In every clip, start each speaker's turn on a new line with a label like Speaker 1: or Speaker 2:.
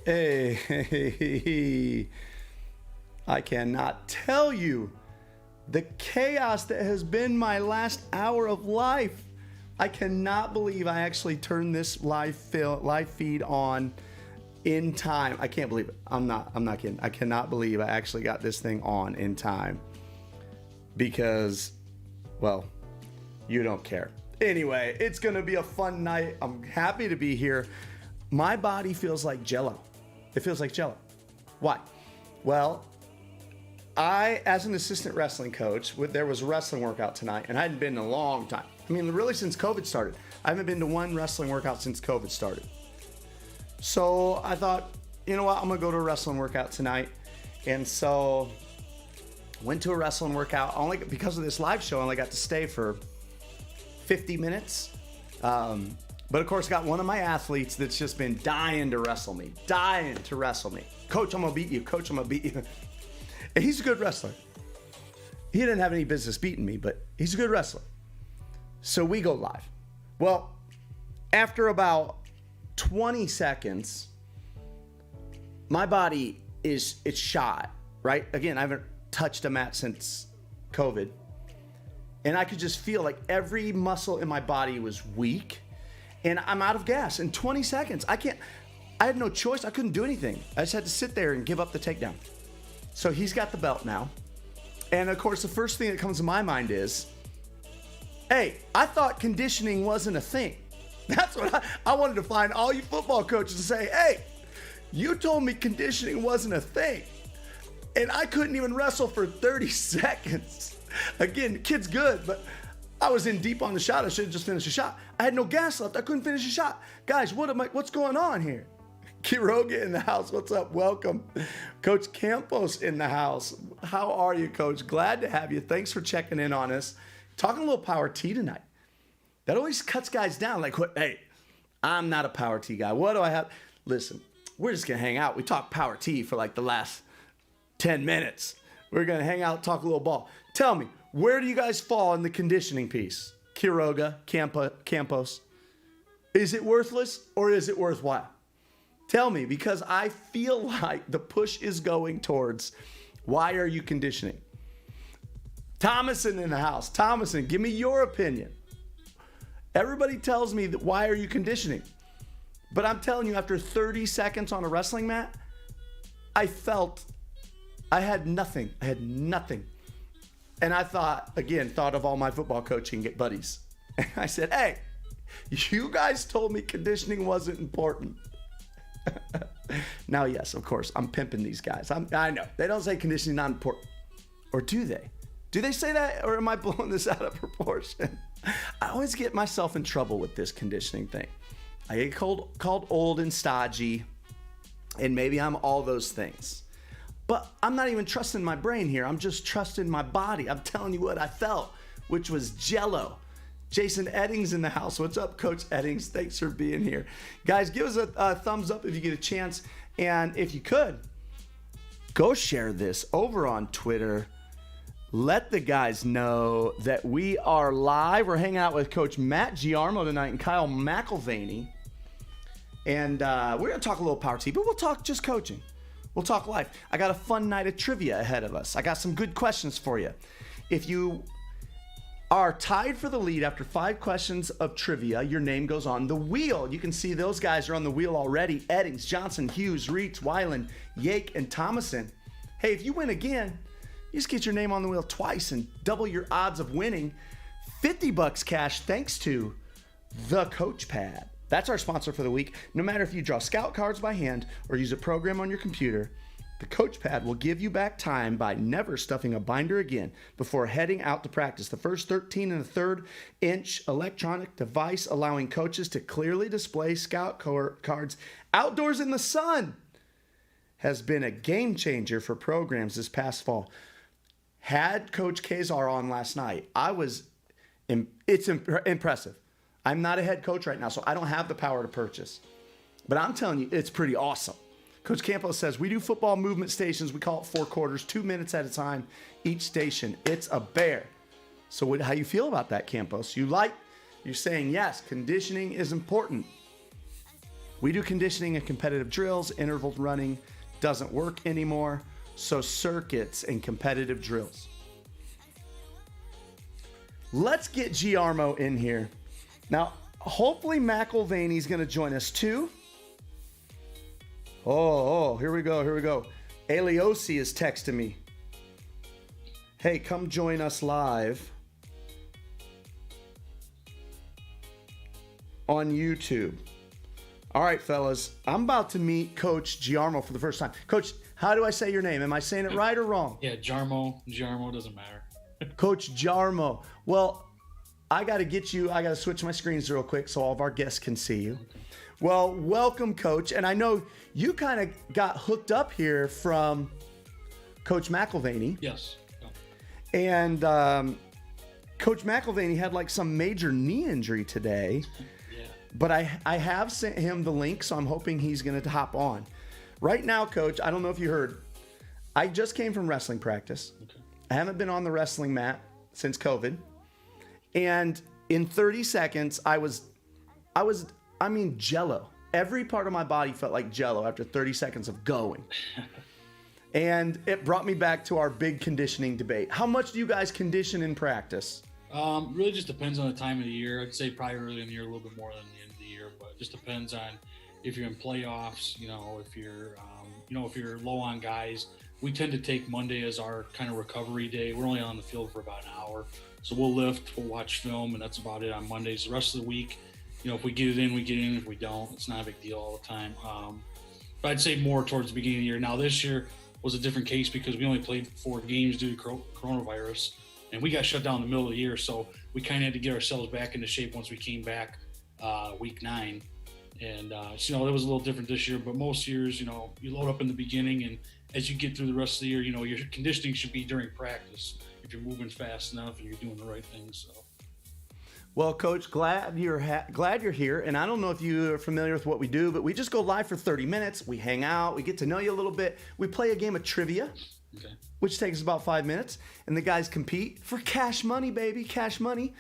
Speaker 1: Hey, I cannot tell you the chaos that has been my last hour of life. I cannot believe I actually turned this live feed on in time. I can't believe it. I'm not kidding. I cannot believe I actually got this thing on in time because, well, you don't care. Anyway, it's going to be a fun night. I'm happy to be here. My body feels like Jello. It feels like Jello. Why? Well, as an assistant wrestling coach, there was a wrestling workout tonight, and I hadn't been in a long time. I mean, really since COVID started. I haven't been to one wrestling workout since COVID started. So I thought, you know what? I'm going to go to a wrestling workout tonight. And so went to a wrestling workout. Only because of this live show, I only got to stay for 50 minutes. But of course, got one of my athletes that's just been dying to wrestle me. Coach, I'm going to beat you. Coach, I'm going to beat you. And he's a good wrestler. He didn't have any business beating me, but he's a good wrestler. So we go live. Well, after about 20 seconds, my body it's shot, right? Again, I haven't touched a mat since COVID. And I could just feel like every muscle in my body was weak. And I'm out of gas in 20 seconds. I had no choice. I couldn't do anything. I just had to sit there and give up the takedown. So he's got the belt now. And of course, the first thing that comes to my mind is, hey, I thought conditioning wasn't a thing. That's what I wanted to find all you football coaches to say, hey, you told me conditioning wasn't a thing. And I couldn't even wrestle for 30 seconds. Again, the kid's good, but I was in deep on the shot. I should have just finished the shot. I had no gas left. I couldn't finish the shot. Guys, what's going on here? Quiroga in the house. What's up? Welcome. Coach Campos in the house. How are you, Coach? Glad to have you. Thanks for checking in on us. Talking a little power T tonight. That always cuts guys down. Like, hey, I'm not a power T guy. What do I have? Listen, we're just going to hang out. We talk power T for like the last 10 minutes. We're going to hang out, talk a little ball. Tell me, where do you guys fall in the conditioning piece? Quiroga, Campos. Is it worthless or is it worthwhile? Tell me, because I feel like the push is going towards, why are you conditioning? Thomason in the house. Thomason, give me your opinion. Everybody tells me that why are you conditioning? But I'm telling you, after 30 seconds on a wrestling mat, I felt I had nothing. And I thought of all my football coaching buddies. And I said, hey, you guys told me conditioning wasn't important. Now, yes, of course, I'm pimping these guys. I know. They don't say conditioning not important. Or do they? Do they say that, or am I blowing this out of proportion? I always get myself in trouble with this conditioning thing. I get called old and stodgy, and maybe I'm all those things. But I'm not even trusting my brain here. I'm just trusting my body. I'm telling you what I felt, which was Jello. Jason Eddings in the house. What's up, Coach Eddings? Thanks for being here. Guys, give us a thumbs up if you get a chance. And if you could, go share this over on Twitter. Let the guys know that we are live. We're hanging out with Coach Matt Giarmo tonight and Kyle McElvany. And we're going to talk a little power T, but we'll talk just coaching. We'll talk life. I got a fun night of trivia ahead of us. I got some good questions for you. If you are tied for the lead after 5 questions of trivia, your name goes on the wheel. You can see those guys are on the wheel already. Eddings, Johnson, Hughes, Reitz, Weiland, Yake, and Thomason. Hey, if you win again, you just get your name on the wheel twice and double your odds of winning. $50 cash thanks to the Coach Pad. That's our sponsor for the week. No matter if you draw scout cards by hand or use a program on your computer, the Coach Pad will give you back time by never stuffing a binder again before heading out to practice. The first 13 and a third inch electronic device allowing coaches to clearly display scout cards outdoors in the sun has been a game changer for programs this past fall. Had Coach Kazar on last night, it's impressive. I'm not a head coach right now, so I don't have the power to purchase. But I'm telling you, it's pretty awesome. Coach Campos says, we do football movement stations. We call it 4 quarters, 2 minutes at a time, each station. It's a bear. So how you feel about that, Campos? You're saying, yes, conditioning is important. We do conditioning and competitive drills. Interval running doesn't work anymore. So circuits and competitive drills. Let's get Giarmo in here. Now, hopefully McElvany's going to join us too. Oh, here we go. Aliosi is texting me. Hey, come join us live on YouTube. All right, fellas, I'm about to meet Coach Giarmo for the first time. Coach, how do I say your name? Am I saying it right or wrong?
Speaker 2: Yeah, Giarmo doesn't matter.
Speaker 1: Coach Giarmo. Well, I got to switch my screens real quick so all of our guests can see you. Okay. Well, welcome, Coach. And I know you kind of got hooked up here from Coach McElvany.
Speaker 2: Yes.
Speaker 1: And Coach McElvany had like some major knee injury today.
Speaker 2: Yeah.
Speaker 1: But I have sent him the link, so I'm hoping he's going to hop on. Right now, Coach, I don't know if you heard, I just came from wrestling practice.
Speaker 2: Okay.
Speaker 1: I haven't been on the wrestling mat since COVID. And in 30 seconds, I mean, jello. Every part of my body felt like jello after 30 seconds of going. And it brought me back to our big conditioning debate. How much do you guys condition in practice?
Speaker 2: Really just depends on the time of the year. I'd say probably early in the year, a little bit more than the end of the year, but it just depends on if you're in playoffs, if you're, if you're low on guys. We tend to take Monday as our kind of recovery day. We're only on the field for about an hour. So we'll lift, we'll watch film, and that's about it on Mondays. The rest of the week, if we get it in, we get in. If we don't, it's not a big deal all the time. But I'd say more towards the beginning of the year. Now, this year was a different case because we only played 4 games due to coronavirus, and we got shut down in the middle of the year. So we kind of had to get ourselves back into shape once we came back week 9. And, it was a little different this year. But most years, you load up in the beginning, and as you get through the rest of the year, your conditioning should be during practice if you're moving fast enough and you're doing the right things. So.
Speaker 1: Well, Coach, glad you're here. And I don't know if you are familiar with what we do, but we just go live for 30 minutes. We hang out. We get to know you a little bit. We play a game of trivia,
Speaker 2: okay,
Speaker 1: which takes about 5 minutes. And the guys compete for cash money, baby, cash money.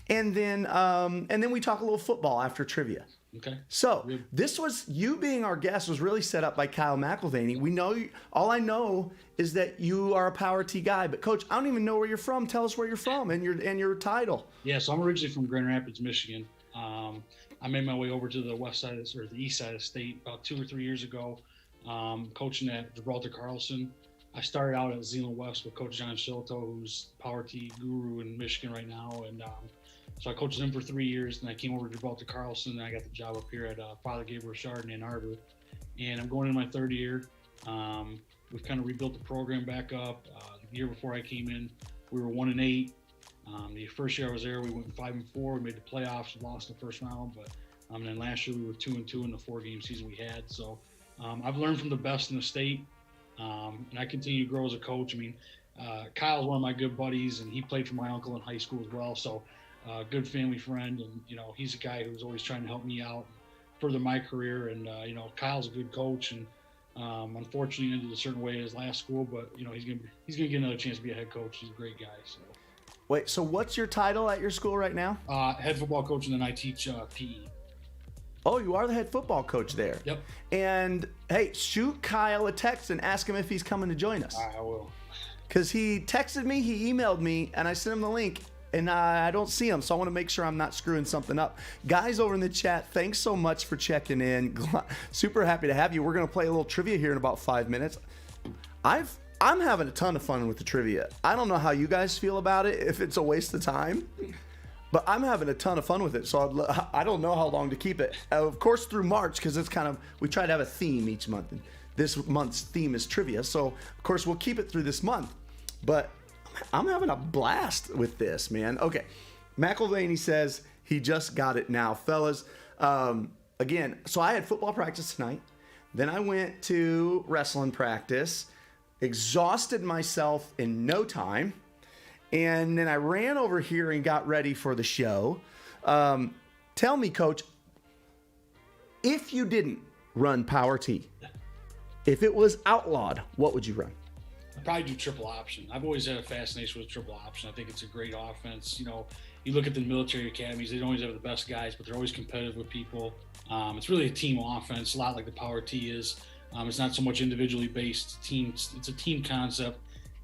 Speaker 1: And then we talk a little football after trivia.
Speaker 2: Okay.
Speaker 1: So this was, you being our guest was really set up by Kyle McElvany. We know all I know is that you are a Power T guy, but Coach, I don't even know where you're from. Tell us where you're from and your title.
Speaker 2: Yeah, so I'm originally from Grand Rapids, Michigan. I made my way over to the the east side of the state about 2 or 3 years ago, coaching at Gibraltar Carlson. I started out at Zeeland West with Coach John Shilto, who's Power T guru in Michigan right now, and so I coached him for 3 years, and I came over to Gibraltar Carlson, and I got the job up here at Father Gabriel Richard in Ann Arbor. And I'm going into my 3rd year. We've kind of rebuilt the program back up. The year before I came in, we were 1-8. The first year I was there, we went 5-4. We made the playoffs, lost the first round, but then last year we were 2-2 in the 4-game season we had. So I've learned from the best in the state, and I continue to grow as a coach. I mean, Kyle's one of my good buddies, and he played for my uncle in high school as well. So. Good family friend, and he's a guy who's always trying to help me out, further my career. And Kyle's a good coach, and unfortunately ended a certain way in his last school, but he's gonna get another chance to be a head coach. He's a great guy. So.
Speaker 1: Wait, so what's your title at your school right now?
Speaker 2: Head football coach, and then I teach PE.
Speaker 1: Oh, you are the head football coach there.
Speaker 2: Yep.
Speaker 1: And hey, shoot Kyle a text and ask him if he's coming to join us.
Speaker 2: I will.
Speaker 1: Because he texted me, he emailed me, and I sent him the link. And I don't see him, so I want to make sure I'm not screwing something up. Guys over in the chat, thanks so much for checking in. Super happy to have you. We're going to play a little trivia here in about 5 minutes. I'm having a ton of fun with the trivia. I don't know how you guys feel about it, if it's a waste of time. But I'm having a ton of fun with it, so I don't know how long to keep it. Of course, through March, because it's we try to have a theme each month. And this month's theme is trivia, so of course we'll keep it through this month. But I'm having a blast with this, man. Okay, McElvany says he just got it now. Fellas, again, so I had football practice tonight. Then I went to wrestling practice, exhausted myself in no time. And then I ran over here and got ready for the show. Tell me, Coach, if you didn't run Power T, if it was outlawed, what would you run?
Speaker 2: I'd probably do triple option. I've always had a fascination with triple option. I think it's a great offense. You look at the military academies, they don't always have the best guys, but they're always competitive with people. It's really a team offense, a lot like the Power T is. It's not so much individually based teams. It's a team concept.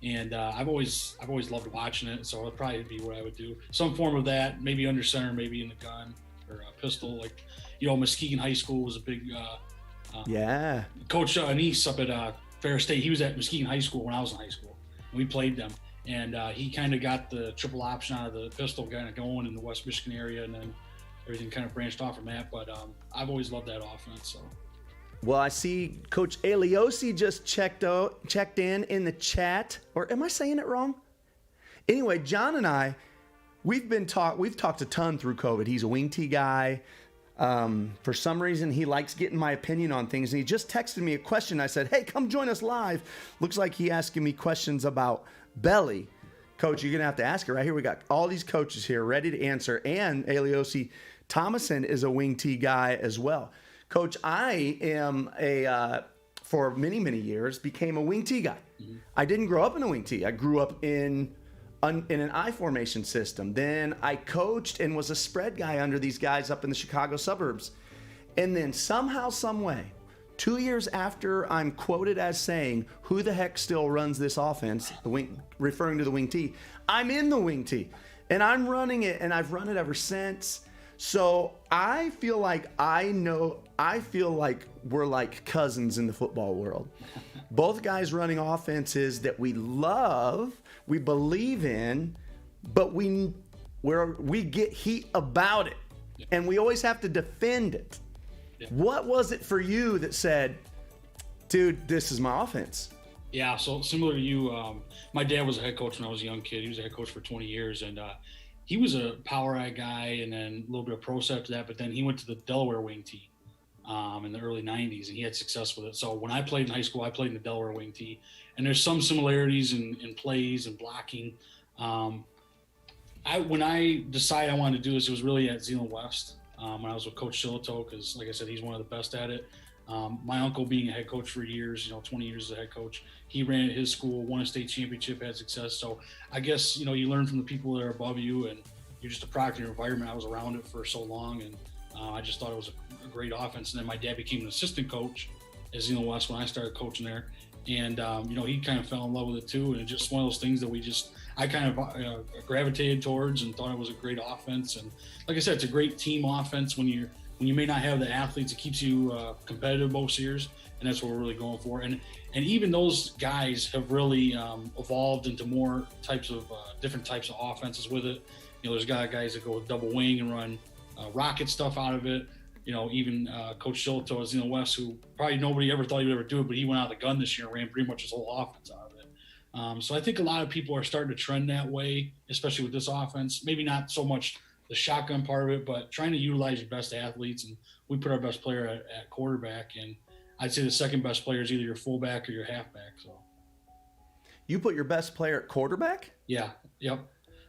Speaker 2: And I've always loved watching it, so it'd probably be what I would do. Some form of that, maybe under center, maybe in the gun or a pistol. Like, Muskegon High School was a big Coach Anise up at Ferris State. He was at Muskegon High School when I was in high school. And we played them, and he kind of got the triple option out of the pistol kind of going in the West Michigan area, and then everything kind of branched off from that. But I've always loved that offense. So.
Speaker 1: Well, I see Coach Aliosi just checked in the chat. Or am I saying it wrong? Anyway, John and I, we've talked a ton through COVID. He's a wing T guy. For some reason, he likes getting my opinion on things. And he just texted me a question. I said, hey, come join us live. Looks like he asking me questions about belly. Coach, you're going to have to ask it right here. We got all these coaches here ready to answer. And Aliosi Thomason is a wing T guy as well. Coach, I am for many, many years, became a wing T guy. Mm-hmm. I didn't grow up in a wing T. I grew up in an I formation system. Then I coached and was a spread guy under these guys up in the Chicago suburbs. And then somehow, some way, 2 years after I'm quoted as saying, who the heck still runs this offense, the wing, referring to the wing T, I'm in the wing T. And I'm running it, and I've run it ever since. So I feel like we're like cousins in the football world. Both guys running offenses that we love, we believe in, but we get heat about it, and we always have to defend it. Yeah. What was it for you that said, dude, this is my offense?
Speaker 2: Yeah, so similar to you, my dad was a head coach when I was a young kid. He was a head coach for 20 years, and he was a power eye guy and then a little bit of pro set to that, but then he went to the Delaware wing T in the early 90s, and he had success with it. So when I played in high school, I played in the Delaware wing T, and there's some similarities in plays and blocking. When I decided I wanted to do this, it was really at Zeeland West when I was with Coach Shillito, because like I said, he's one of the best at it. My uncle being a head coach for years, 20 years as a head coach, he ran at his school, won a state championship, had success. So I guess, you learn from the people that are above you, and you're just a product of your environment. I was around it for so long, and I just thought it was a great offense. And then my dad became an assistant coach at Zeeland West when I started coaching there. And, he kind of fell in love with it too. And it's just one of those things that I kind of gravitated towards and thought it was a great offense. And like I said, it's a great team offense when you may not have the athletes. It keeps you competitive most years, and that's what we're really going for. And even those guys have really evolved into more types of different types of offenses with it. There's guys that go with double wing and run rocket stuff out of it. Even Coach Shillito at Zeeland West, who probably nobody ever thought he would ever do it, but he went out of the gun this year and ran pretty much his whole offense out of it. So I think a lot of people are starting to trend that way, especially with this offense. Maybe not so much the shotgun part of it, but trying to utilize your best athletes. And we put our best player at quarterback, and I'd say the second best player is either your fullback or your halfback. So
Speaker 1: you put your best player at quarterback?
Speaker 2: Yeah. Yep.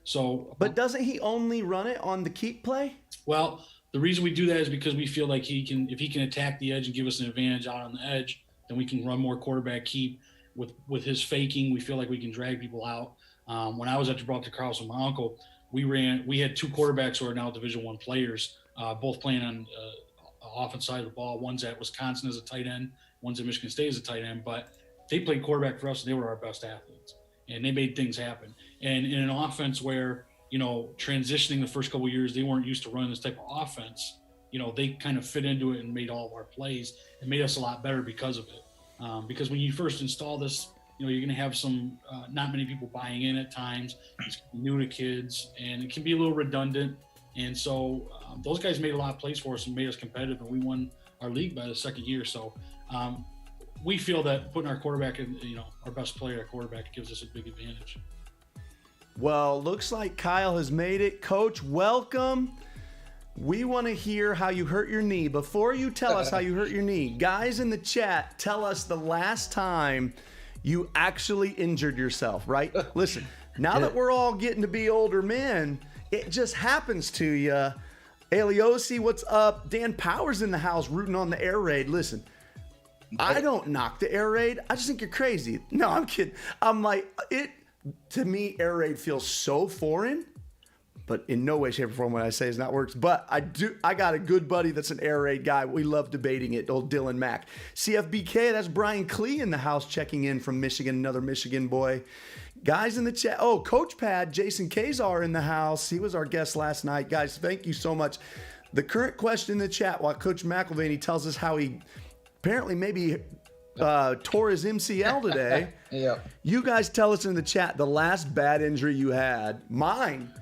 Speaker 2: So,
Speaker 1: but doesn't he only run it on the keep play?
Speaker 2: Well, the reason we do that is because we feel like if he can attack the edge and give us an advantage out on the edge, then we can run more quarterback keep. With his faking, we feel like we can drag people out. When I was at Gibraltar Carlson, my uncle, we had two quarterbacks who are now Division I players, both playing on offense side of the ball. One's at Wisconsin as a tight end, one's at Michigan State as a tight end, but they played quarterback for us, and they were our best athletes, and they made things happen. And in an offense where, transitioning the first couple of years, they weren't used to running this type of offense, they kind of fit into it and made all of our plays and made us a lot better because of it. Because when you first install this, you're going to have some not many people buying in at times. It's new to kids, and it can be a little redundant. And so those guys made a lot of plays for us and made us competitive, and we won our league by the second year. So we feel that putting our quarterback in, our best player at quarterback gives us a big advantage.
Speaker 1: Well, looks like Kyle has made it. Coach, welcome. We want to hear how you hurt your knee. Before you tell us how you hurt your knee, guys in the chat, tell us the last time you actually injured yourself, right? Listen, now that we're all getting to be older men, it just happens to you. Aliosi, what's up? Dan Powers in the house rooting on the air raid. Listen, I don't knock the air raid. I just think you're crazy. No, I'm kidding. I'm like, to me, air raid feels so foreign, but in no way, shape, or form what I say is not works. But I got a good buddy that's an air raid guy. We love debating it, old Dylan Mack. CFBK, that's Brian Klee in the house checking in from Michigan, another Michigan boy. Guys in the chat. Oh, Coach Pad, Jason Kazar in the house. He was our guest last night. Guys, thank you so much. The current question in the chat while Coach McElvany tells us how he apparently maybe tore his MCL today.
Speaker 3: Yep.
Speaker 1: You guys tell us in the chat the last bad injury you had. Mine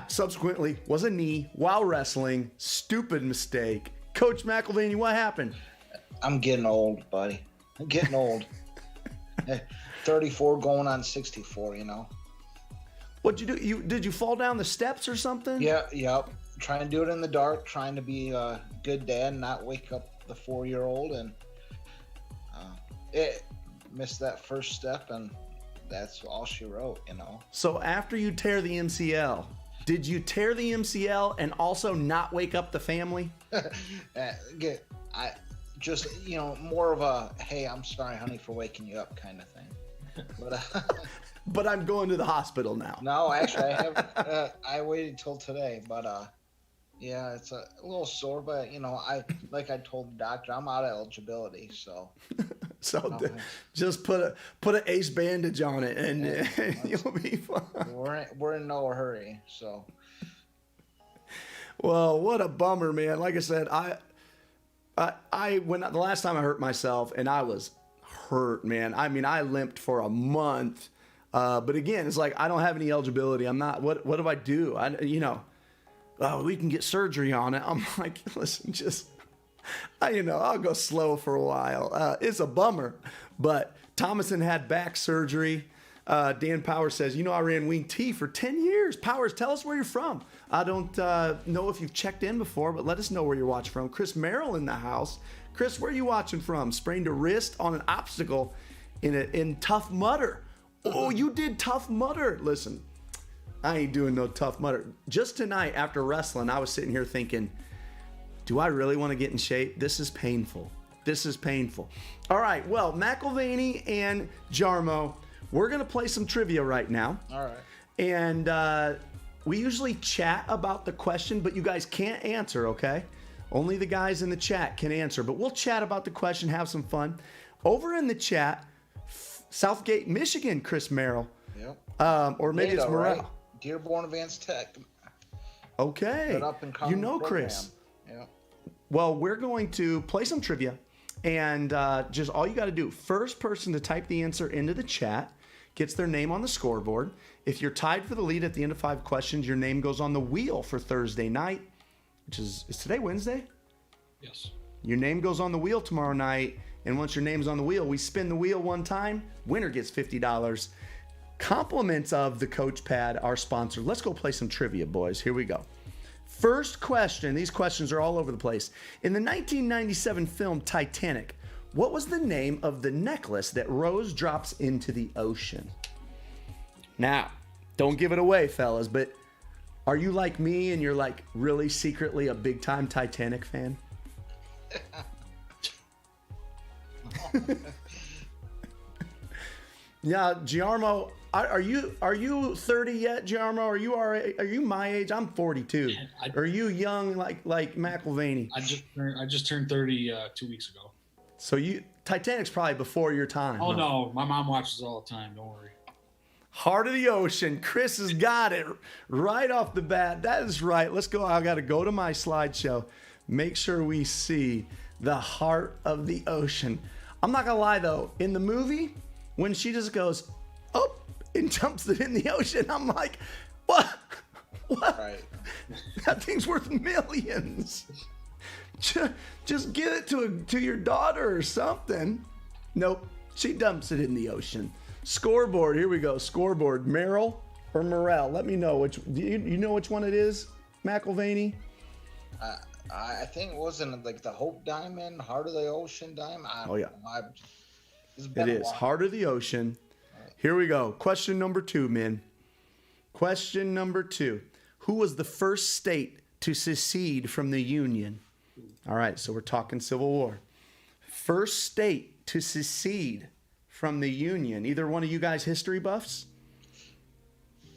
Speaker 1: subsequently was a knee while wrestling. Stupid mistake. Coach McElvany, what happened?
Speaker 3: I'm getting old, buddy. I'm getting old. 34 going on 64, you know.
Speaker 1: What'd you do? Did you fall down the steps or something?
Speaker 3: Yeah, yep. Trying to do it in the dark, trying to be a good dad and not wake up the 4-year-old, and it missed that first step, and that's all she wrote, you know.
Speaker 1: So after you tear the MCL, did you tear the MCL and also not wake up the family?
Speaker 3: I just, you know, more of a, hey, I'm sorry, honey, for waking you up kind of thing.
Speaker 1: But I'm going to the hospital now.
Speaker 3: No, actually, I haven't. I waited till today, but yeah, it's a little sore. But you know, I told the doctor, I'm out of eligibility, so.
Speaker 1: Just put an ace bandage on it, and you'll be fine.
Speaker 3: We're in no hurry, so.
Speaker 1: Well, what a bummer, man. Like I said, when the last time I hurt myself, and I was hurt, man. I mean, I limped for a month. But again, it's like, I don't have any eligibility. I'm not, what do I do? We can get surgery on it. I'm like, listen, I'll go slow for a while. It's a bummer, but Thomason had back surgery. Dan Powers says, I ran Wing T for 10 years. Powers, tell us where you're from. I don't know if you've checked in before, but let us know where you're watching from. Chris Merrill in the house. Chris, where are you watching from? Sprained a wrist on an obstacle in Tough Mudder. Oh, you did Tough Mudder. Listen, I ain't doing no Tough Mudder. Just tonight after wrestling, I was sitting here thinking, do I really want to get in shape? This is painful. All right, well, McElvany and Giarmo, we're going to play some trivia right now.
Speaker 3: All right.
Speaker 1: And we usually chat about the question, but you guys can't answer, okay? Only the guys in the chat can answer, but we'll chat about the question, have some fun. Over in the chat, Southgate, Michigan, Chris Merrill.
Speaker 3: Yep.
Speaker 1: Or maybe it's Morel.
Speaker 3: Right? Dearborn Advanced Tech.
Speaker 1: Okay.
Speaker 3: You know
Speaker 1: Chris.
Speaker 3: Yeah.
Speaker 1: Well, we're going to play some trivia, and just all you got to do, first person to type the answer into the chat gets their name on the scoreboard. If you're tied for the lead at the end of 5 questions, your name goes on the wheel for Thursday night, which is today Wednesday?
Speaker 2: Yes.
Speaker 1: Your name goes on the wheel tomorrow night, and once your name's on the wheel, we spin the wheel one time, winner gets $50. Compliments of the Coach Pad, our sponsor. Let's go play some trivia, boys. Here we go. First question. These questions are all over the place. In the 1997 film Titanic, what was the name of the necklace that Rose drops into the ocean? Now, don't give it away, fellas, but are you like me and you're like really secretly a big-time Titanic fan? Yeah, Giarmo, are you 30 yet, Giarmo? Are you my age? I'm 42. Are you young like McElvany?
Speaker 2: I just turned 30 2 weeks ago.
Speaker 1: So Titanic's probably before your time.
Speaker 2: Oh, no, my mom watches all the time. Don't worry.
Speaker 1: Heart of the Ocean. Chris has got it right off the bat. That is right. Let's go. I got to go to my slideshow. Make sure we see the Heart of the Ocean. I'm not going to lie, though. In the movie, when she just goes, oh, and jumps it in the ocean, I'm like, what?
Speaker 3: Right.
Speaker 1: That thing's worth millions. Just get it to your daughter or something. Nope. She dumps it in the ocean. Scoreboard. Here we go. Scoreboard. Merrill or Morel? Let me know which. Do you know which one it is, McElvany?
Speaker 3: I think it wasn't like the Hope Diamond, Heart of the Ocean Diamond.
Speaker 1: Oh yeah.
Speaker 3: It
Speaker 1: is Heart of the Ocean. Right. Here we go. Question number 2, men. Question number 2. Who was the first state to secede from the Union? All right, so we're talking Civil War. First state to secede from the Union? Either one of you guys history buffs?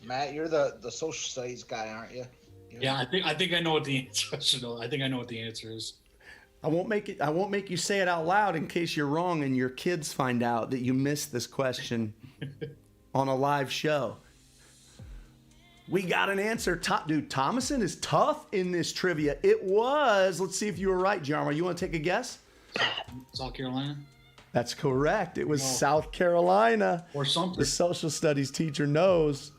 Speaker 3: Matt, you're the social studies guy, aren't you?
Speaker 2: Yeah, I think I know what the answer is. I think I know what the answer is.
Speaker 1: I won't make you say it out loud in case you're wrong and your kids find out that you missed this question on a live show. We got an answer. Dude, Thomason is tough in this trivia. It was. Let's see if you were right, Giarmo. You want to take a guess?
Speaker 2: South Carolina?
Speaker 1: That's correct. It was South Carolina.
Speaker 2: Or something.
Speaker 1: The social studies teacher knows.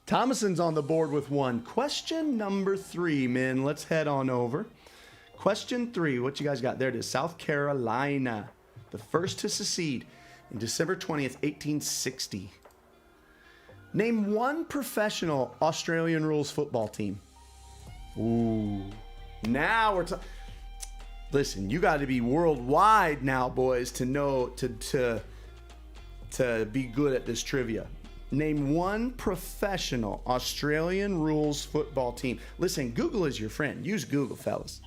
Speaker 1: Thomason's on the board with one. Question number 3, men. Let's head on over. Question 3. What you guys got? There it is. South Carolina. The first to secede in December 20th, 1860. Name one professional Australian rules football team. Ooh. Now we're talking. Listen, you got to be worldwide now, boys, to know to be good at this trivia. Name one professional Australian rules football team. Listen, Google is your friend. Use Google, fellas.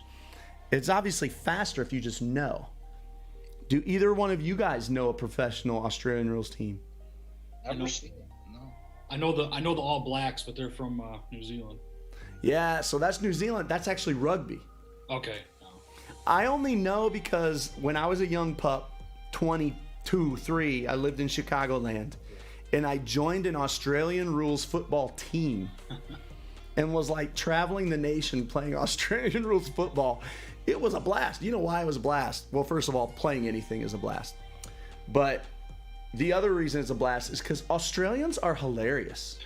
Speaker 1: It's obviously faster if you just know. Do either one of you guys know a professional Australian rules team?
Speaker 3: Never seen it. No.
Speaker 2: I know the All Blacks, but they're from New Zealand.
Speaker 1: Yeah, so that's New Zealand. That's actually rugby.
Speaker 2: Okay.
Speaker 1: I only know because when I was a young pup, 22, 3, I lived in Chicagoland, and I joined an Australian rules football team and was like traveling the nation playing Australian rules football. It was a blast. You know why it was a blast? Well, first of all, playing anything is a blast. But the other reason it's a blast is because Australians are hilarious.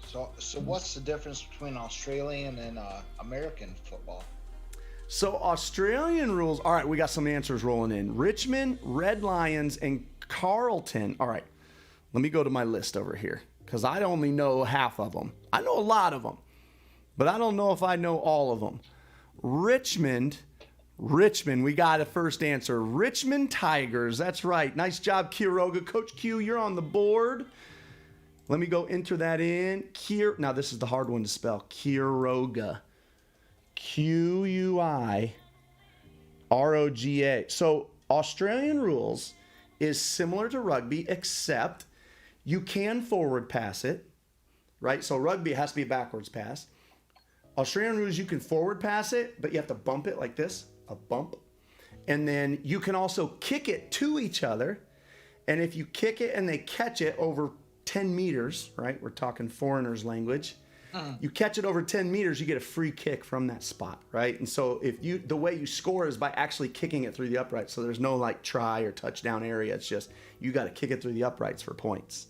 Speaker 3: So what's the difference between Australian and American football?
Speaker 1: So Australian rules, all right, we got some answers rolling in. Richmond, Red Lions, and Carlton. All right, let me go to my list over here because I only know half of them. I know a lot of them, but I don't know if I know all of them. Richmond, we got a first answer. Richmond Tigers, that's right. Nice job, Quiroga. Coach Q, you're on the board. Let me go enter that in. Now, this is the hard one to spell. Quiroga. Quiroga. So Australian rules is similar to rugby, except you can forward pass it, right? So rugby has to be a backwards pass. Australian rules, you can forward pass it, but you have to bump it like this, a bump. And then you can also kick it to each other. And if you kick it and they catch it over 10 meters, right? We're talking foreigners' language. You catch it over 10 meters, you get a free kick from that spot, right? And so the way you score is by actually kicking it through the uprights. So there's no like try or touchdown area. It's just you got to kick it through the uprights for points.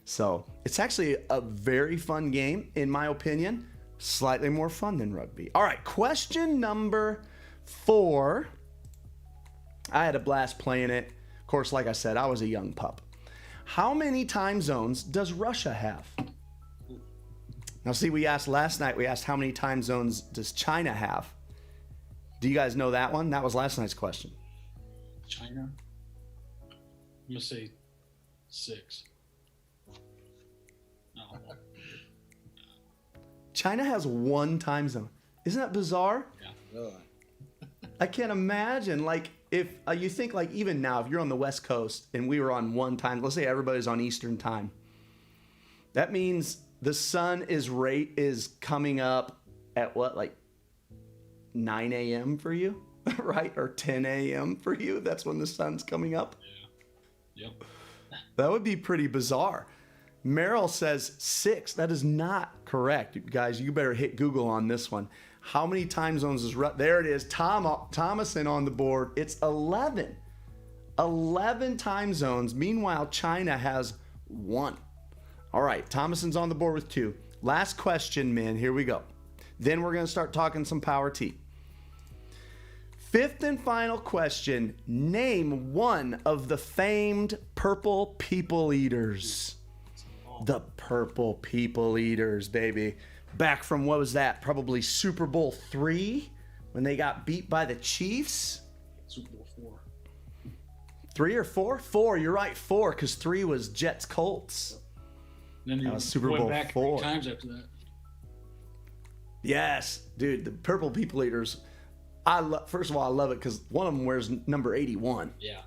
Speaker 1: So it's actually a very fun game, in my opinion. Slightly more fun than rugby. All right, question number 4. I had a blast playing it. Of course, like I said, I was a young pup. How many time zones does Russia have? Now, see, we asked last night, how many time zones does China have? Do you guys know that one? That was last night's question.
Speaker 2: China? I'm going to say 6. No.
Speaker 1: China has 1 time zone. Isn't that bizarre?
Speaker 2: Yeah.
Speaker 3: Really?
Speaker 1: I can't imagine. Like, if you think, like, even now, if you're on the West Coast and we were on 1 time, let's say everybody's on Eastern time, that means the sun is coming up at what, like 9 a.m. for you, right? Or 10 a.m. for you. That's when the sun's coming up.
Speaker 2: Yeah. Yep.
Speaker 1: That would be pretty bizarre. Merrill says 6. That is not correct. Guys, you better hit Google on this one. How many time zones is there? It is. Thomason on the board. It's 11. 11 time zones. Meanwhile, China has 1. All right, Thomason's on the board with 2. Last question, men. Here we go. Then we're going to start talking some Power T. 5th and final question. Name one of the famed purple people eaters. The purple people eaters, baby. Back from, what was that? Probably Super Bowl 3 when they got beat by the Chiefs.
Speaker 2: Super Bowl 4.
Speaker 1: 3 or 4? 4, you're right, 4, because 3 was Jets Colts.
Speaker 2: Then you
Speaker 1: Super
Speaker 2: went
Speaker 1: Bowl
Speaker 2: back
Speaker 1: 4.
Speaker 2: 3 times after that.
Speaker 1: Yes, dude, the purple people eaters. First of all, I love it because one of them wears number 81.
Speaker 2: Yeah.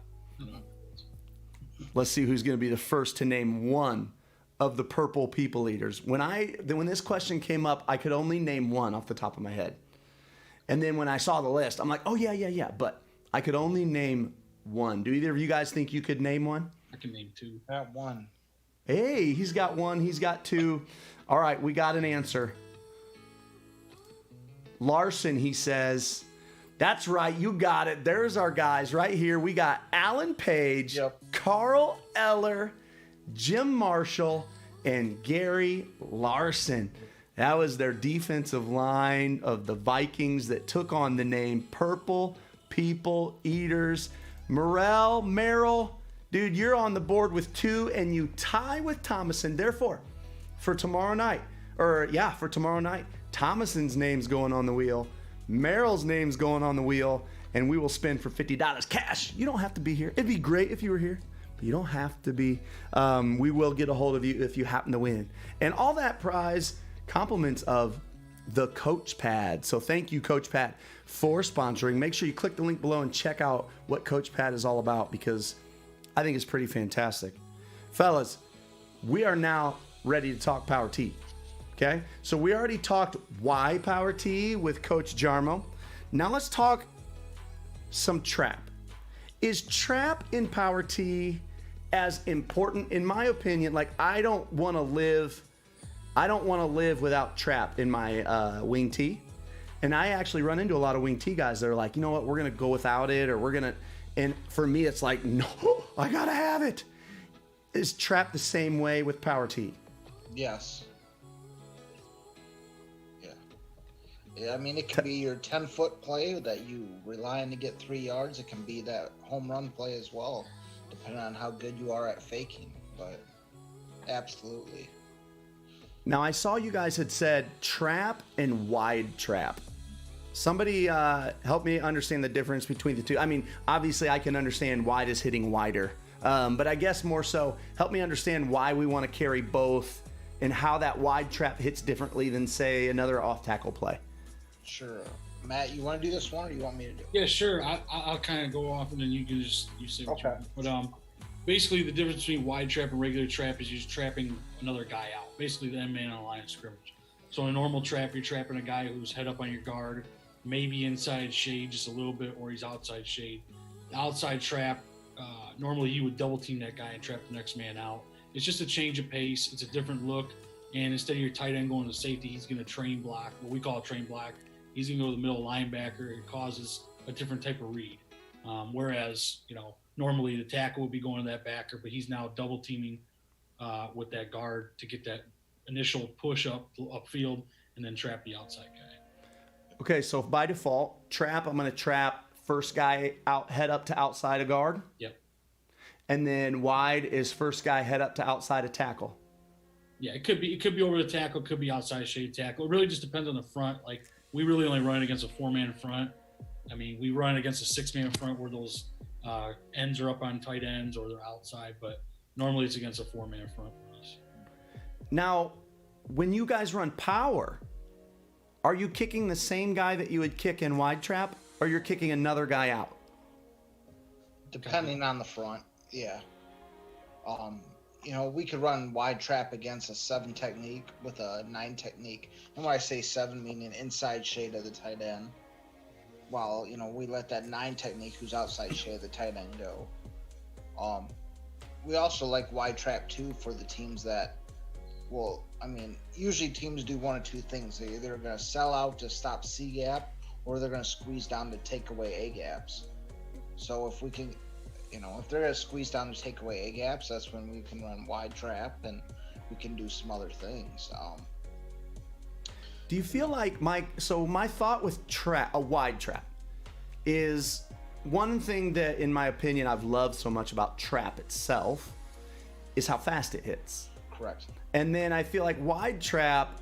Speaker 1: Let's see who's going to be the first to name one of the purple people eaters. When this question came up, I could only name one off the top of my head. And then when I saw the list, I'm like, oh, yeah. But I could only name one. Do either of you guys think you could name one?
Speaker 2: I can name two.
Speaker 3: That one.
Speaker 1: Hey, he's got one. He's got two. All right, we got an answer. Larson, he says, that's right. You got it. There's our guys right here. We got Alan Page, Carl Eller, Jim Marshall, and Gary Larson. That was their defensive line of the Vikings that took on the name Purple People Eaters. Merrill, dude, you're on the board with 2, and you tie with Thomason. Therefore, for tomorrow night, Thomason's name's going on the wheel. Merrill's name's going on the wheel, and we will spin for $50 cash. You don't have to be here. It'd be great if you were here, but you don't have to be. We will get a hold of you if you happen to win. And all that prize compliments of the Coach Pad. So thank you, Coach Pad, for sponsoring. Make sure you click the link below and check out what Coach Pad is all about, because I think it's pretty fantastic. Fellas, we are now ready to talk Power T. Okay, so we already talked why Power T with Coach Giarmo. Now let's talk some trap. Is trap in Power T as important? In my opinion, like I don't want to live without trap in my wing tee. And I actually run into a lot of wing tee guys that are like, you know what, we're gonna go without it, or and for me it's like, no, I gotta have it. Is trap the same way with Power T?
Speaker 3: Yes. Yeah, I mean, it can be your 10-foot play that you rely on to get 3 yards. It can be that home run play as well, depending on how good you are at faking. But absolutely.
Speaker 1: Now, I saw you guys had said trap and wide trap. Somebody help me understand the difference between the two. I mean, obviously, I can understand wide is hitting wider. But I guess more so, help me understand why we want to carry both and how that wide trap hits differently than, say, another off-tackle play.
Speaker 3: Sure. Matt, you want to do this one, or you want me to do it?
Speaker 2: Yeah, sure. I'll kind of go off, and then you can you say what you want. But basically, the difference between wide trap and regular trap is you're trapping another guy out. Basically, the end man on the line of scrimmage. So in a normal trap, you're trapping a guy who's head up on your guard, maybe inside shade just a little bit, or he's outside shade. The outside trap, normally you would double team that guy and trap the next man out. It's just a change of pace. It's a different look. And instead of your tight end going to safety, he's going to train block, what we call a train block. He's going to go to the middle linebacker. It causes a different type of read. Whereas, normally the tackle would be going to that backer, but he's now double teaming with that guard to get that initial push upfield and then trap the outside guy.
Speaker 1: Okay, so by default, trap, I'm going to trap first guy out, head up to outside a guard.
Speaker 2: Yep.
Speaker 1: And then wide is first guy head up to outside a tackle.
Speaker 2: Yeah, it could be over the tackle, it could be outside shade tackle. It really just depends on the front. Like, we really only run against a 4-man front. I mean, we run against a 6-man front where those ends are up on tight ends or they're outside, but normally it's against a 4-man front for us.
Speaker 1: Now, when you guys run power, are you kicking the same guy that you would kick in wide trap, or you're kicking another guy out?
Speaker 3: Depending on the front, yeah. We could run wide trap against a 7 technique with a 9 technique. And when I say 7, meaning inside shade of the tight end, while, we let that 9 technique who's outside shade of the tight end go. We also like wide trap too for the teams that, usually teams do one of two things. They're either going to sell out to stop C gap, or they're going to squeeze down to take away A gaps. So if we can, if they're going to squeeze down to take away A gaps, that's when we can run wide trap and we can do some other things.
Speaker 1: Do you feel like, Mike, so my thought with a wide trap is one thing that, in my opinion, I've loved so much about trap itself is how fast it hits.
Speaker 3: Correct.
Speaker 1: And then I feel like wide trap,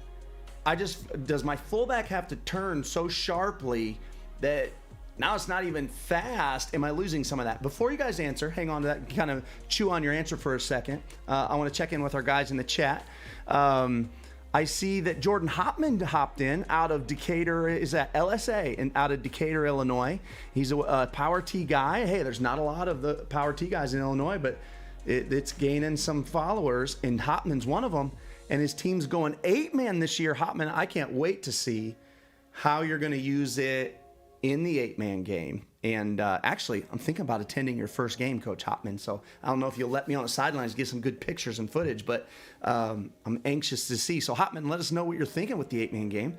Speaker 1: does my fullback have to turn so sharply that now it's not even fast? Am I losing some of that? Before you guys answer, hang on to that, kind of chew on your answer for a second. I want to check in with our guys in the chat. I see that Jordan Hopman hopped in out of Decatur, is at LSA, and out of Decatur, Illinois. He's a power T guy. Hey, there's not a lot of the power T guys in Illinois, but it's gaining some followers, and Hopman's one of them. And his team's going 8-man this year. Hopman, I can't wait to see how you're going to use it in the 8-man game. And actually, I'm thinking about attending your first game, Coach Hopman. So I don't know if you'll let me on the sidelines get some good pictures and footage, but I'm anxious to see. So Hopman, let us know what you're thinking with the 8-man game.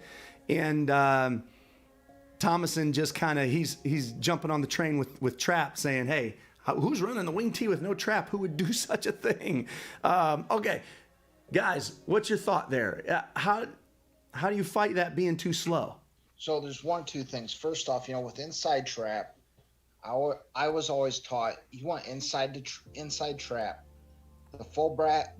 Speaker 1: And Thomason just kind of, he's jumping on the train with Trap, saying, hey, who's running the wing tee with no trap? Who would do such a thing? Okay, guys, what's your thought there? How do you fight that being too slow?
Speaker 3: So there's two things. First off, with inside trap, I was always taught you want inside trap, the fullback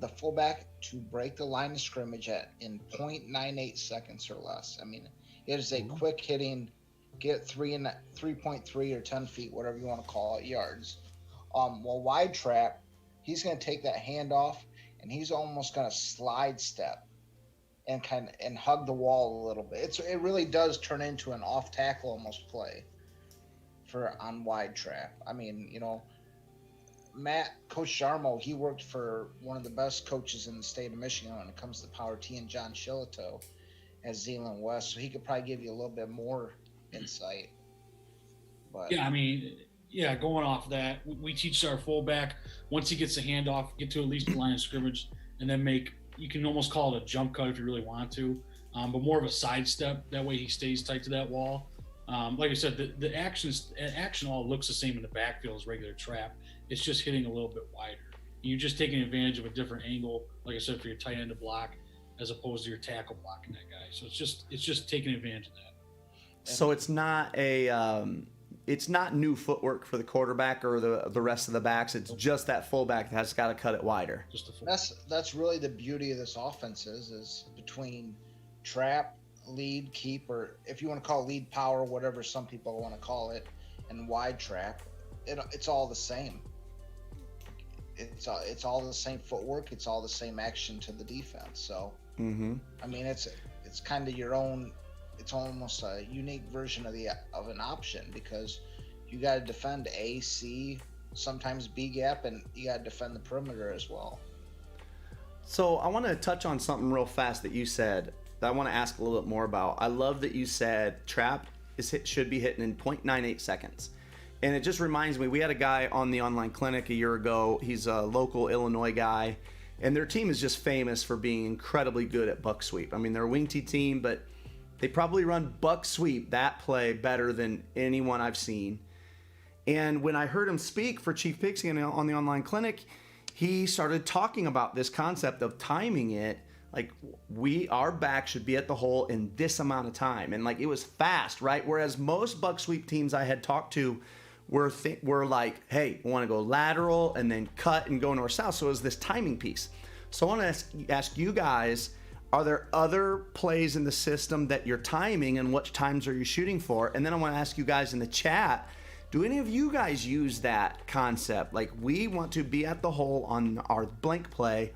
Speaker 3: to break the line of scrimmage in 0.98 seconds or less. I mean, it is a quick hitting, get 3.3 or 10 feet, whatever you want to call it, yards. Well, wide trap, he's going to take that handoff and he's almost going to slide step and hug the wall a little bit. It really does turn into an off tackle almost play on wide trap. I mean, Coach Giarmo, he worked for one of the best coaches in the state of Michigan when it comes to power T, and John Shillito at Zeeland West, so he could probably give you a little bit more insight. But
Speaker 2: yeah, I mean, going off that, we teach our fullback, once he gets the handoff, get to at least the line of scrimmage, and then you can almost call it a jump cut if you really want to, but more of a sidestep. That way he stays tight to that wall. Like I said, the action all looks the same in the backfield as regular trap. It's just hitting a little bit wider. You're just taking advantage of a different angle, like I said, for your tight end to block, as opposed to your tackle blocking that guy. So it's just taking advantage of that.
Speaker 1: So it's not it's not new footwork for the quarterback or the rest of the backs. It's just that fullback that's got to cut it wider.
Speaker 2: Just the fullback.
Speaker 3: That's really the beauty of this offense is between trap, lead, keep, or if you want to call it lead power, whatever some people want to call it, and wide trap. It's all the same. It's all the same footwork. It's all the same action to the defense. So, I mean, it's kind of your own. It's almost a unique version of an option because you got to defend A, C, sometimes B gap, and you got to defend the perimeter as well.
Speaker 1: So I want to touch on something real fast that you said that I want to ask a little bit more about. I love that you said trap should be hitting in 0.98 seconds. And it just reminds me, we had a guy on the online clinic a year ago. He's a local Illinois guy, and their team is just famous for being incredibly good at buck sweep. I mean, they're a wing tee team, but they probably run buck sweep, that play, better than anyone I've seen. And when I heard him speak for Chief Pixie on the online clinic, he started talking about this concept of timing it. Like, our back should be at the hole in this amount of time. And, like, it was fast, right? Whereas most buck sweep teams I had talked to were like, hey, we want to go lateral and then cut and go north-south. So it was this timing piece. So I want to ask you guys, are there other plays in the system that you're timing, and what times are you shooting for? And then I want to ask you guys in the chat, do any of you guys use that concept? Like, we want to be at the hole on our blank play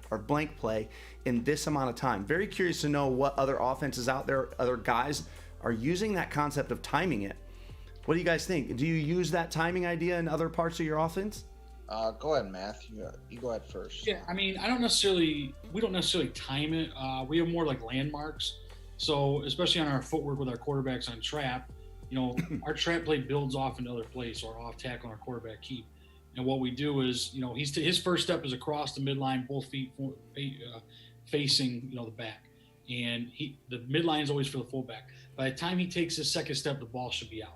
Speaker 1: in this amount of time. Very curious to know what other offenses out there, other guys are using that concept of timing it. What do you guys think? Do you use that timing idea in other parts of your offense?
Speaker 3: Go ahead, Matthew. You go ahead first.
Speaker 2: Yeah, I mean, we don't necessarily time it. We have more like landmarks. So especially on our footwork with our quarterbacks on trap, our trap play builds off into other plays, or off tackle on our quarterback keep. And what we do is, his first step is across the midline, both feet facing, the back. And the midline is always for the fullback. By the time he takes his second step, the ball should be out.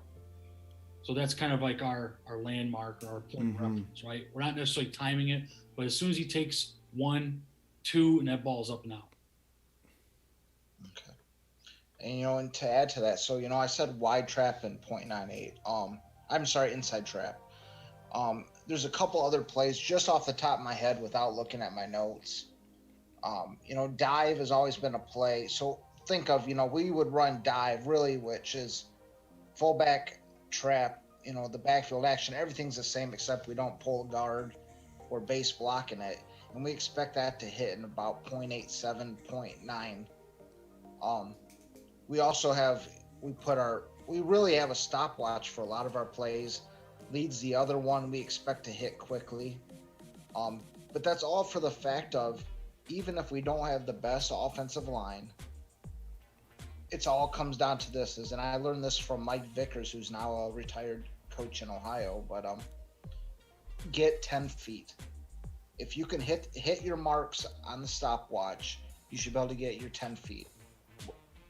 Speaker 2: So that's kind of like our landmark or our point reference, right? We're not necessarily timing it, but as soon as he takes 1, 2, and that ball's up and out.
Speaker 3: Okay. And, and to add to that, so, I said wide trap and 0.98. I'm sorry, inside trap. There's a couple other plays just off the top of my head without looking at my notes. Dive has always been a play. So think of, we would run dive really, which is fullback trap, the backfield action, everything's the same except we don't pull guard or base block in it, and we expect that to hit in about 0.87, 0.9 Um, we also have we really have a stopwatch for a lot of our plays. Leads the other one we expect to hit quickly. Um, but that's all for the fact of even if we don't have the best offensive line, it's all comes down to this. And I learned this from Mike Vickers, who's now a retired coach in Ohio. But get 10 feet. If you can hit your marks on the stopwatch, you should be able to get your 10 feet.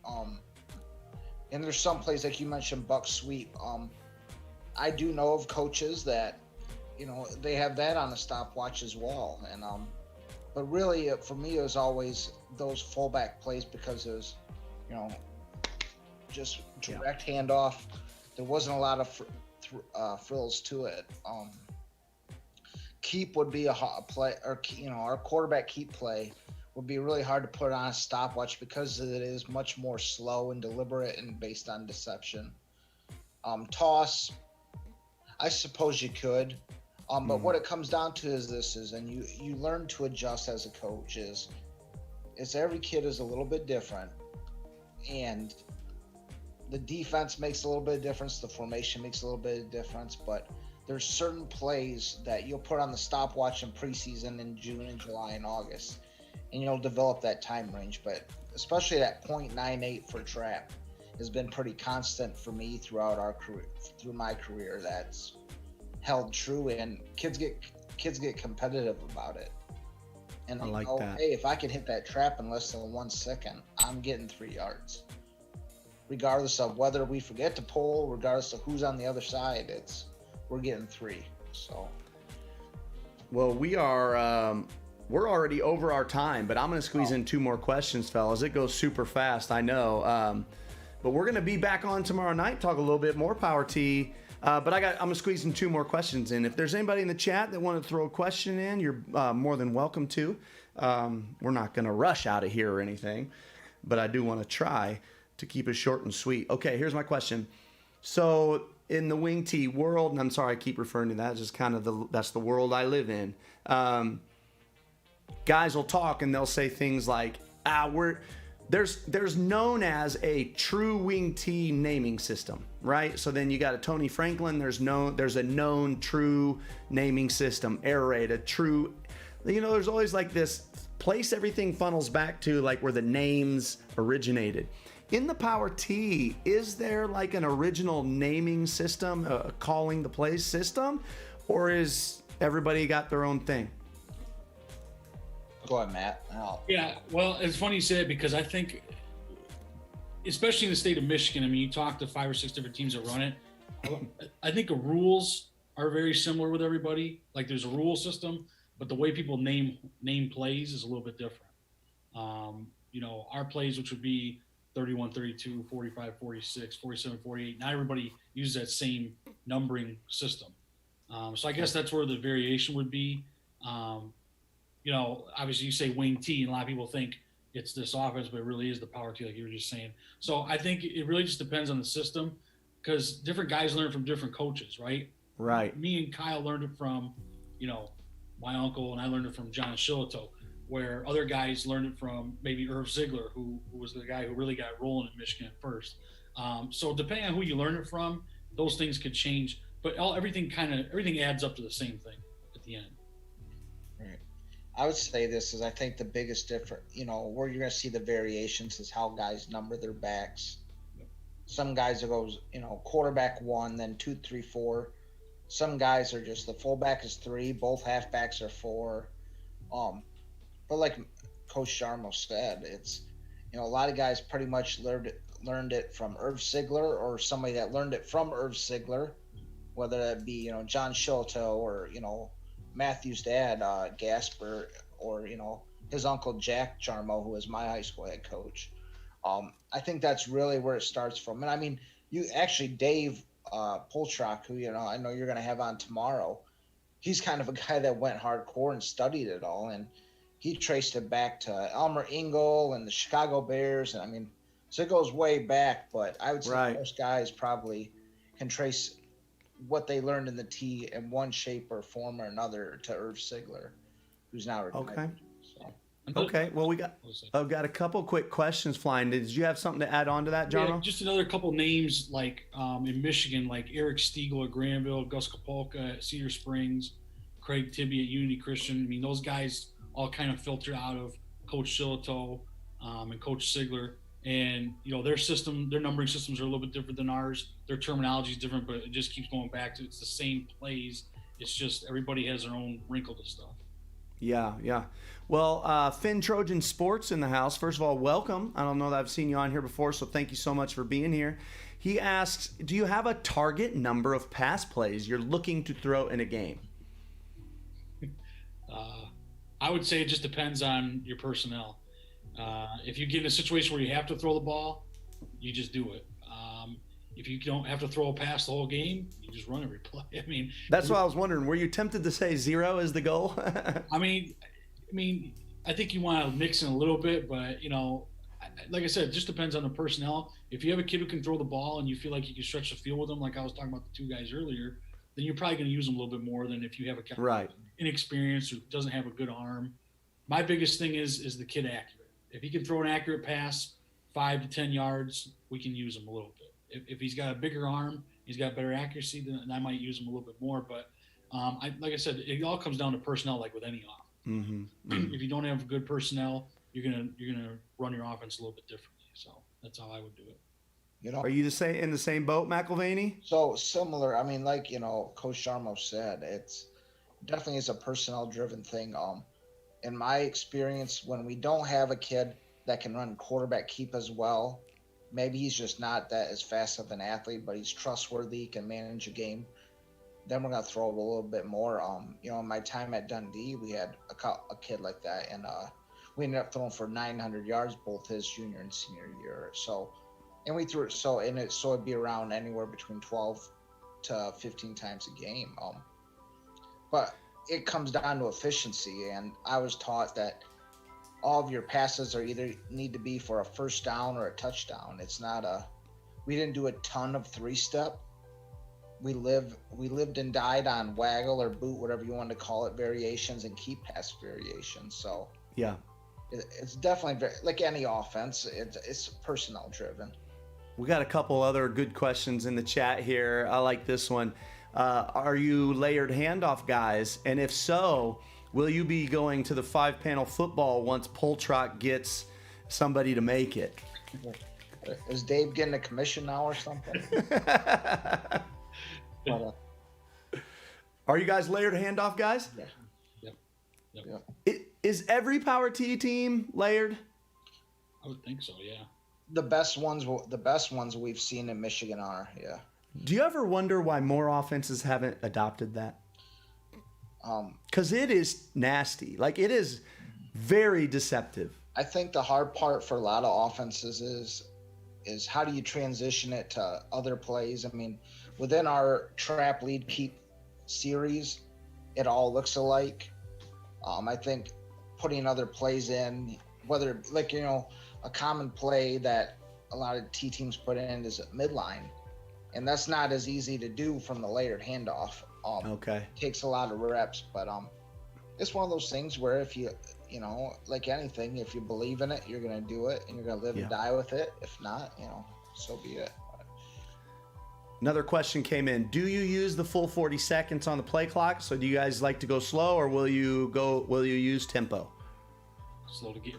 Speaker 3: And there's some plays like you mentioned, buck sweep. I do know of coaches that, they have that on the stopwatch as well. And but really for me, it was always those fullback plays because it was, just direct handoff. There wasn't a lot of frills to it. Keep would be a play, or our quarterback keep play would be really hard to put on a stopwatch because it is much more slow and deliberate and based on deception. Toss, I suppose you could, but what it comes down to is and you learn to adjust as a coach is every kid is a little bit different, and the defense makes a little bit of difference, the formation makes a little bit of difference, but there's certain plays that you'll put on the stopwatch in preseason in June and July and August, and you'll develop that time range. But especially that .98 for trap has been pretty constant for me throughout my career. That's held true, and kids get competitive about it. And
Speaker 1: I like that.
Speaker 3: Hey, if I can hit that trap in less than 1 second, I'm getting 3 yards. Regardless of whether we forget to pull, regardless of who's on the other side, we're getting 3. So,
Speaker 1: well, we're already over our time, but I'm going to squeeze in 2 more questions, fellas. It goes super fast, I know. But we're going to be back on tomorrow night, talk a little bit more Power T. But I'm going to squeeze in 2 more questions in. If there's anybody in the chat that want to throw a question in, you're more than welcome to. We're not going to rush out of here or anything, but I do want to try to keep it short and sweet. Okay, here's my question. So in the wing tee world, and I'm sorry I keep referring to that, it's just kind of that's the world I live in. Guys will talk and they'll say things like, there's known as a true wing tee naming system, right? So then you got a Tony Franklin, there's a known true naming system, air raid, a true, there's always like this place everything funnels back to like where the names originated. In the Power T, is there like an original naming system, calling the plays system, or is everybody got their own thing?
Speaker 3: Go ahead, Matt.
Speaker 2: Yeah, well, it's funny you say it because I think, especially in the state of Michigan, I mean, you talk to 5 or 6 different teams that run it. I think the rules are very similar with everybody. Like there's a rule system, but the way people name plays is a little bit different. Our plays, which would be 31, 32, 45, 46, 47, 48. Not everybody uses that same numbering system. So I guess that's where the variation would be. Obviously you say wing T, and a lot of people think it's this offense, but it really is the Power T, like you were just saying. So I think it really just depends on the system because different guys learn from different coaches, right?
Speaker 1: Right.
Speaker 2: Me and Kyle learned it from, my uncle, and I learned it from John Shillito, where other guys learned it from maybe Irv Ziegler, who was the guy who really got rolling in Michigan at first. So depending on who you learn it from, those things could change, but everything adds up to the same thing at the end.
Speaker 3: Right. I would say this is, I think the biggest difference, where you're going to see the variations is how guys number their backs. Yep. Some guys go, quarterback 1, then 2, 3, 4. Some guys are just the fullback is 3, both halfbacks are 4. But like Coach Giarmo said, it's, a lot of guys pretty much learned it from Irv Ziegler or somebody that learned it from Irv Ziegler, whether that be, John Shillito or, Matthew's dad, Gasper, or, his uncle Jack Giarmo, who was my high school head coach. I think that's really where it starts from. And I mean, Dave Poltrock, who, I know you're going to have on tomorrow, he's kind of a guy that went hardcore and studied it all. And he traced it back to Elmer Engel and the Chicago Bears. And I mean, so it goes way back, but I would say most guys probably can trace what they learned in the T in one shape or form or another to Irv Ziegler, who's now retired.
Speaker 1: Okay.
Speaker 3: So.
Speaker 1: Okay. Well, I've got a couple quick questions flying. Did you have something to add on to that,
Speaker 2: Yeah,
Speaker 1: Giarmo?
Speaker 2: just another couple names like in Michigan, like Eric Stiegel at Granville, Gus Kapolka at Cedar Springs, Craig Tibby at Unity Christian. I mean, those guys all kind of filtered out of Coach Shillito and Coach Sigler. And, their system, their numbering systems are a little bit different than ours. Their terminology is different, but it just keeps going back to it's the same plays. It's just everybody has their own wrinkle to stuff.
Speaker 1: Yeah, yeah. Well, Finn Trojan Sports in the house. First of all, welcome. I don't know that I've seen you on here before, so thank you so much for being here. He asks, do you have a target number of pass plays you're looking to throw in a game?
Speaker 2: I would say it just depends on your personnel. If you get in a situation where you have to throw the ball, you just do it. If you don't have to throw a pass the whole game, you just run every play. I mean,
Speaker 1: that's what I was wondering. Were you tempted to say 0 is the goal?
Speaker 2: I mean, I think you want to mix in a little bit, but like I said, it just depends on the personnel. If you have a kid who can throw the ball and you feel like you can stretch the field with them, like I was talking about the two guys earlier, then you're probably going to use them a little bit more than if you have a guy
Speaker 1: right.
Speaker 2: inexperienced who doesn't have a good arm. My biggest thing is the kid accurate. If he can throw an accurate pass 5 to 10 yards, we can use him a little bit. If he's got a bigger arm, he's got better accuracy, then I might use him a little bit more. But like I said, it all comes down to personnel, like with any offense.
Speaker 1: Mm-hmm.
Speaker 2: If you don't have good personnel, you're gonna run your offense a little bit differently. So that's how I would do it.
Speaker 1: Are you in the same boat, McElvany?
Speaker 3: So similar. I mean, like Coach Giarmo said, it's definitely is a personnel-driven thing. In my experience, when we don't have a kid that can run quarterback keep as well, maybe he's just not that as fast of an athlete, but he's trustworthy, can manage a game, then we're going to throw it a little bit more. In my time at Dundee, we had a kid like that, and we ended up throwing for 900 yards both his junior and senior year. So, and we threw it so it'd be around anywhere between 12 to 15 times a game. But it comes down to efficiency, and I was taught that all of your passes are either need to be for a first down or a touchdown. It's not we didn't do a ton of 3-step. We lived and died on waggle or boot, whatever you want to call it, variations and key pass variations. So
Speaker 1: yeah,
Speaker 3: it's definitely very, like any offense, it's personnel driven.
Speaker 1: We got a couple other good questions in the chat here. I like this one. Are you layered handoff guys? And if so, will you be going to the 5-panel football once Poltrock gets somebody to make it?
Speaker 3: Is Dave getting a commission now or something?
Speaker 1: Are you guys layered handoff guys?
Speaker 2: Yeah.
Speaker 3: Yep.
Speaker 1: Is every Power T team layered?
Speaker 2: I would think so, yeah.
Speaker 3: The best ones we've seen in Michigan are, yeah.
Speaker 1: Do you ever wonder why more offenses haven't adopted that? Because it is nasty. Like, it is very deceptive.
Speaker 3: I think the hard part for a lot of offenses is how do you transition it to other plays? I mean, within our trap lead keep series, it all looks alike. I think putting other plays in, whether a common play that a lot of T teams put in is at midline, and that's not as easy to do from the layered handoff.
Speaker 1: Okay.
Speaker 3: Takes a lot of reps, but it's one of those things where if you like anything, if you believe in it, you're gonna do it, and you're gonna live and die with it. If not, so be it.
Speaker 1: Another question came in. Do you use the full 40 seconds on the play clock? So do you guys like to go slow, or will you use tempo?
Speaker 2: Slow to get.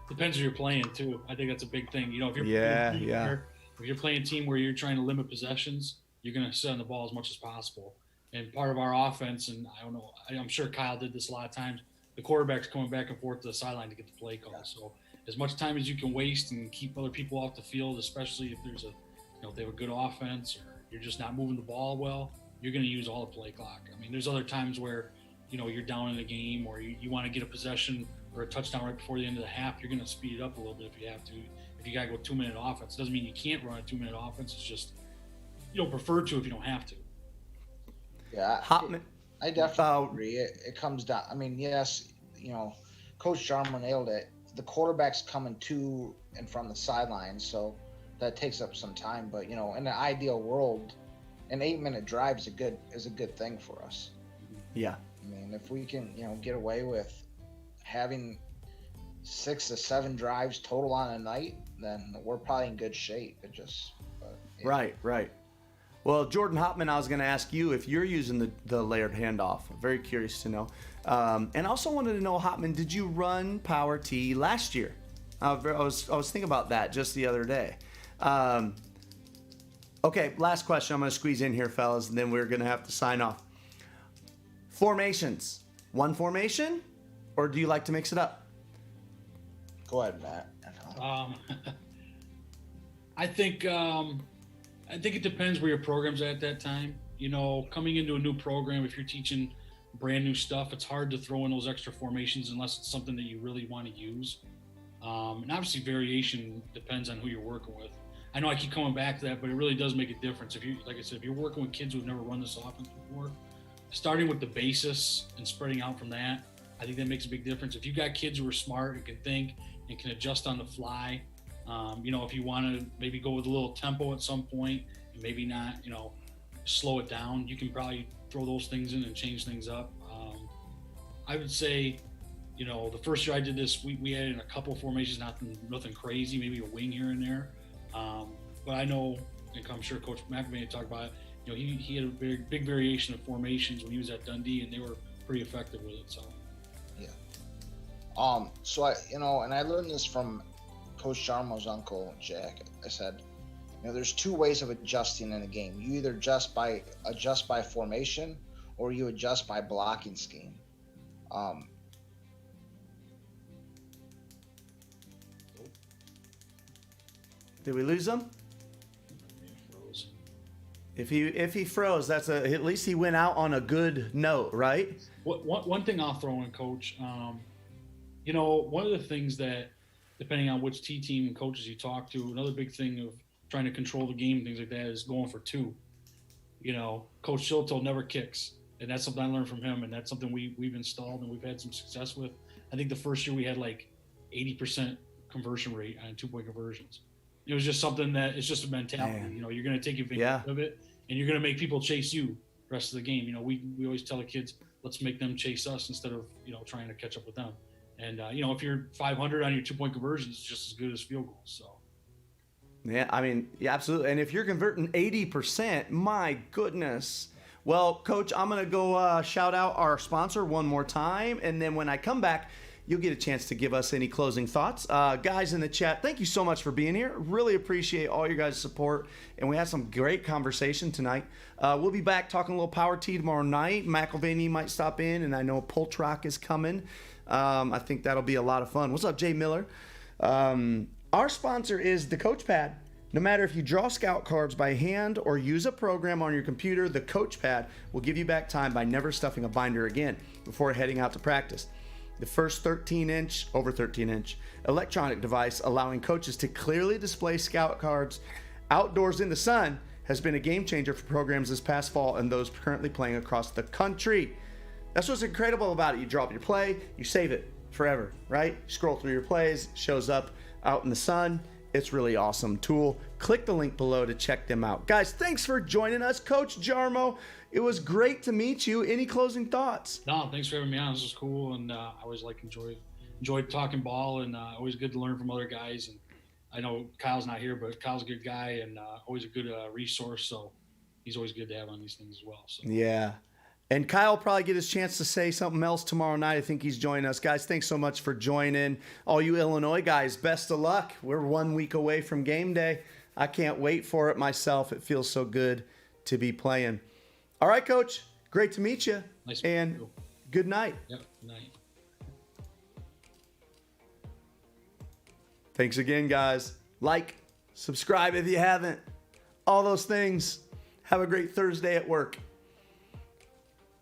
Speaker 2: Depends who you're playing too. I think that's a big thing. If you're if you're playing a team where you're trying to limit possessions, you're going to sit on the ball as much as possible. And part of our offense, and I don't know, I'm sure Kyle did this a lot of times, the quarterback's coming back and forth to the sideline to get the play call. So as much time as you can waste and keep other people off the field, especially if there's if they have a good offense or you're just not moving the ball well, you're going to use all the play clock. I mean, there's other times where, you're down in the game or you want to get a possession or a touchdown right before the end of the half, you're going to speed it up a little bit if you have to. If you got to go 2-minute offense, doesn't mean you can't run a 2-minute offense. It's just you don't prefer to if you don't have to.
Speaker 3: Yeah, I definitely agree. It comes down. I mean, yes, Coach Giarmo nailed it. The quarterback's coming to and from the sideline, so that takes up some time. But in an ideal world, an 8-minute drive is a good thing for us.
Speaker 1: Yeah.
Speaker 3: I mean, if we can get away with having 6 to 7 drives total on a night, then we're probably in good shape.
Speaker 1: Right. Well, Jordan Hopman, I was going to ask you if you're using the layered handoff. Very curious to know. And also wanted to know, Hopman, did you run Power T last year? I was thinking about that just the other day. Okay, last question I'm going to squeeze in here, fellas, and then we're going to have to sign off. Formations. One formation, or do you like to mix it up?
Speaker 3: Go ahead, Matt.
Speaker 2: I think it depends where your program's at that time. Coming into a new program, if you're teaching brand new stuff, it's hard to throw in those extra formations unless it's something that you really want to use. And obviously variation depends on who you're working with. I know I keep coming back to that, but it really does make a difference. If you're working with kids who've never run this offense before, starting with the basis and spreading out from that, I think that makes a big difference. If you've got kids who are smart and can think and can adjust on the fly, if you want to maybe go with a little tempo at some point and maybe not, slow it down, you can probably throw those things in and change things up. I would say, the first year I did this, we added in a couple formations, nothing crazy, maybe a wing here and there. But I know, and I'm sure Coach McElvany talked about it, he had a very big variation of formations when he was at Dundee, and they were pretty effective with it. So,
Speaker 3: yeah. So I learned this from Coach Giarmo's uncle, Jack. I said, there's two ways of adjusting in a game. You either adjust by formation, or you adjust by blocking scheme.
Speaker 1: Did we lose him? If he froze, at least he went out on a good note, right?
Speaker 2: One thing I'll throw in, Coach. One of the things that, depending on which team and coaches you talk to, another big thing of trying to control the game and things like that is going for two. Coach Shilto never kicks, and that's something I learned from him, and that's something we've installed and we've had some success with. I think the first year we had like 80% conversion rate on 2-point conversions. It was just something that it's just a mentality.
Speaker 1: Man.
Speaker 2: You're going to take advantage of it, and you're going to make people chase you the rest of the game. We always tell the kids, let's make them chase us instead of trying to catch up with them. And if you're 500 on your 2-point conversions, it's just as good as field goals. So.
Speaker 1: Yeah, absolutely. And if you're converting 80%, my goodness. Well, Coach, I'm going to go shout out our sponsor one more time. And then when I come back, you'll get a chance to give us any closing thoughts. Guys in the chat, thank you so much for being here. Really appreciate all your guys' support. And we had some great conversation tonight. We'll be back talking a little Power T tomorrow night. McElvany might stop in, and I know Poltrock is coming. I think that'll be a lot of fun. What's up, Jay Miller? Our sponsor is the Coach Pad. No matter if you draw scout cards by hand or use a program on your computer, the Coach Pad will give you back time by never stuffing a binder again before heading out to practice. The first 13-inch electronic device allowing coaches to clearly display scout cards outdoors in the sun has been a game changer for programs this past fall and those currently playing across the country. That's what's incredible about it. You drop your play, you save it forever, right? You scroll through your plays, shows up out in the sun. It's really awesome tool. Click the link below to check them out. Guys, thanks for joining us. Coach Giarmo, it was great to meet you. Any closing thoughts?
Speaker 2: No, thanks for having me on. This was cool, and I always enjoyed talking ball, and always good to learn from other guys. And I know Kyle's not here, but Kyle's a good guy and always a good resource, so he's always good to have on these things as well. So.
Speaker 1: Yeah. And Kyle will probably get his chance to say something else tomorrow night. I think he's joining us. Guys, thanks so much for joining. All you Illinois guys, best of luck. We're 1 week away from game day. I can't wait for it myself. It feels so good to be playing. All right, Coach. Great to meet you.
Speaker 2: Nice
Speaker 1: and
Speaker 2: you.
Speaker 1: Good night.
Speaker 2: Yep, good night.
Speaker 1: Thanks again, guys. Like, subscribe if you haven't. All those things. Have a great Thursday at work.